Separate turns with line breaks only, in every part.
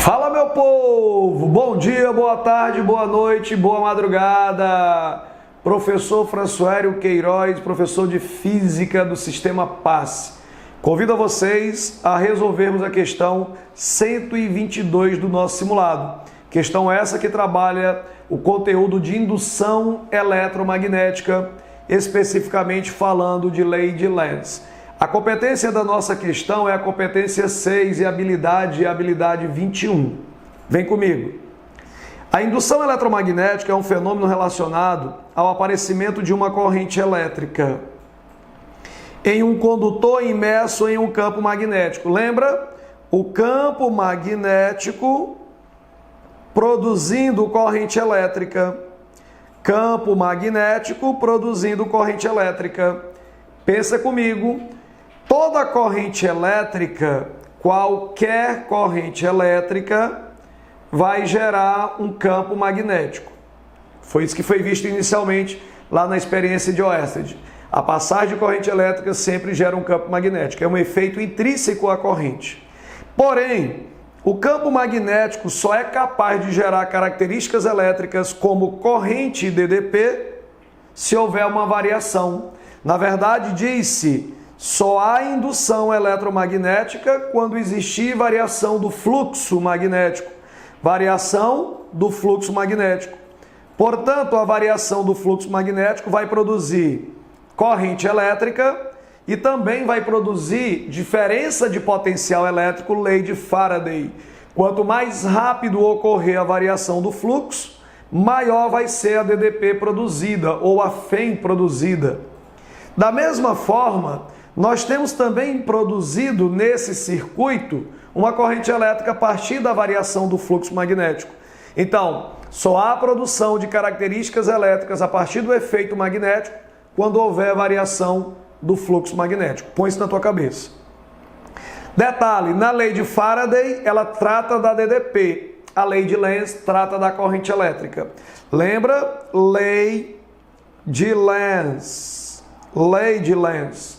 Fala, meu povo! Bom dia, boa tarde, boa noite, boa madrugada! Professor Françoélio Queiroz, professor de Física do Sistema PASSE. Convido a vocês a resolvermos a questão 122 do nosso simulado. Questão essa que trabalha o conteúdo de indução eletromagnética, especificamente falando de lei de Lenz. A competência da nossa questão é a competência 6 e a habilidade 21. Vem comigo. A indução eletromagnética é um fenômeno relacionado ao aparecimento de uma corrente elétrica em um condutor imerso em um campo magnético. Lembra? O campo magnético produzindo corrente elétrica. Campo magnético produzindo corrente elétrica. Pensa comigo. Toda corrente elétrica, qualquer corrente elétrica, vai gerar um campo magnético. Foi isso que foi visto inicialmente lá na experiência de Oersted. A passagem de corrente elétrica sempre gera um campo magnético. É um efeito intrínseco à corrente. Porém, o campo magnético só é capaz de gerar características elétricas como corrente DDP se houver uma variação. Na verdade, diz-se: só há indução eletromagnética quando existir variação do fluxo magnético. Variação do fluxo magnético. Portanto, a variação do fluxo magnético vai produzir corrente elétrica e também vai produzir diferença de potencial elétrico, lei de Faraday. Quanto mais rápido ocorrer a variação do fluxo, maior vai ser a DDP produzida ou a FEM produzida. Da mesma forma, nós temos também produzido nesse circuito uma corrente elétrica a partir da variação do fluxo magnético. Então, só há produção de características elétricas a partir do efeito magnético quando houver variação do fluxo magnético. Põe isso na tua cabeça. Detalhe, na lei de Faraday, ela trata da DDP. A lei de Lenz trata da corrente elétrica. Lembra? Lei de Lenz. Lei de Lenz.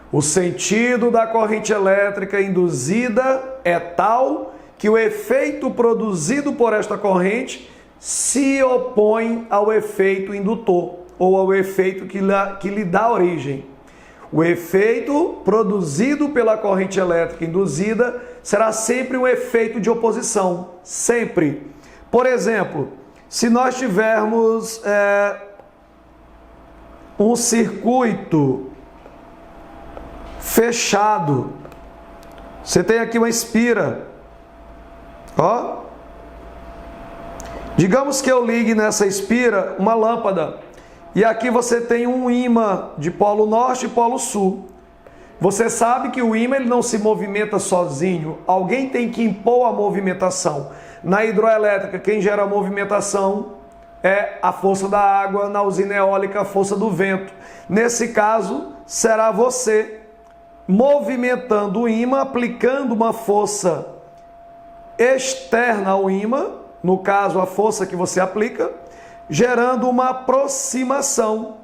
O sentido da corrente elétrica induzida é tal que o efeito produzido por esta corrente se opõe ao efeito indutor ou ao efeito que lhe dá origem. O efeito produzido pela corrente elétrica induzida será sempre um efeito de oposição, sempre. Por exemplo, se nós tivermos um circuito fechado, você tem aqui uma espira, ó. Digamos que eu ligue nessa espira uma lâmpada e aqui você tem um ímã de polo norte e polo sul. Você sabe que o ímã ele não se movimenta sozinho, alguém tem que impor a movimentação. Na hidroelétrica, quem gera a movimentação é a força da água, na usina eólica a força do vento. Nesse caso, será você movimentando o ímã, aplicando uma força externa ao ímã, no caso a força que você aplica, gerando uma aproximação.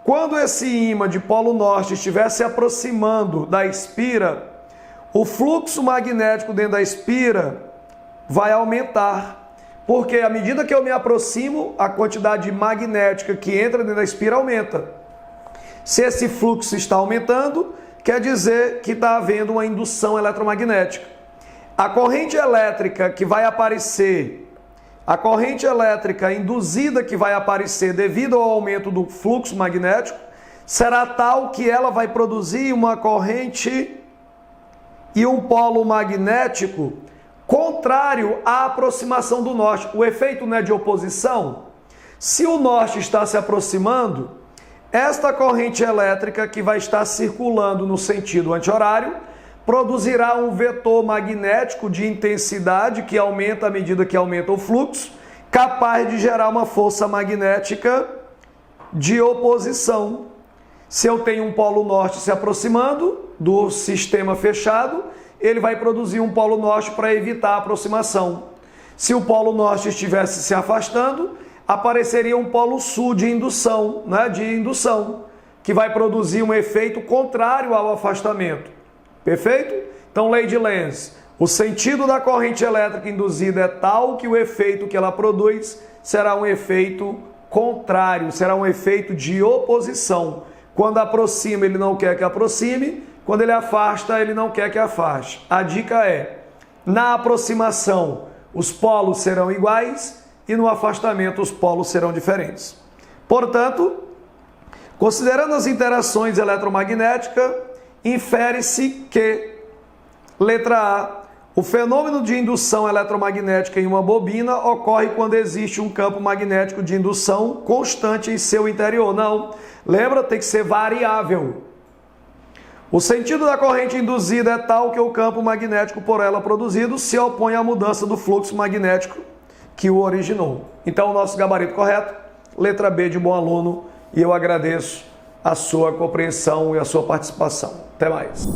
Quando esse ímã de polo norte estiver se aproximando da espira, o fluxo magnético dentro da espira vai aumentar, porque à medida que eu me aproximo, a quantidade magnética que entra dentro da espira aumenta. Se esse fluxo está aumentando, quer dizer que está havendo uma indução eletromagnética. A corrente elétrica que vai aparecer, a corrente elétrica induzida que vai aparecer devido ao aumento do fluxo magnético, será tal que ela vai produzir uma corrente e um polo magnético contrário à aproximação do norte. O efeito não é de oposição? Se o norte está se aproximando, esta corrente elétrica que vai estar circulando no sentido anti-horário produzirá um vetor magnético de intensidade que aumenta à medida que aumenta o fluxo, capaz de gerar uma força magnética de oposição. Se eu tenho um polo norte se aproximando do sistema fechado, ele vai produzir um polo norte para evitar a aproximação. Se o polo norte estivesse se afastando, apareceria um polo sul de indução, que vai produzir um efeito contrário ao afastamento. Perfeito? Então, lei de Lenz. O sentido da corrente elétrica induzida é tal que o efeito que ela produz será um efeito contrário, será um efeito de oposição. Quando aproxima, ele não quer que aproxime, quando ele afasta, ele não quer que afaste. A dica é, na aproximação, os polos serão iguais e no afastamento, os polos serão diferentes. Portanto, considerando as interações eletromagnéticas, infere-se que, letra A, o fenômeno de indução eletromagnética em uma bobina ocorre quando existe um campo magnético de indução constante em seu interior. Não, lembra, tem que ser variável. O sentido da corrente induzida é tal que o campo magnético por ela produzido se opõe à mudança do fluxo magnético que o originou. Então, o nosso gabarito correto, letra B de bom aluno, e eu agradeço a sua compreensão e a sua participação. Até mais.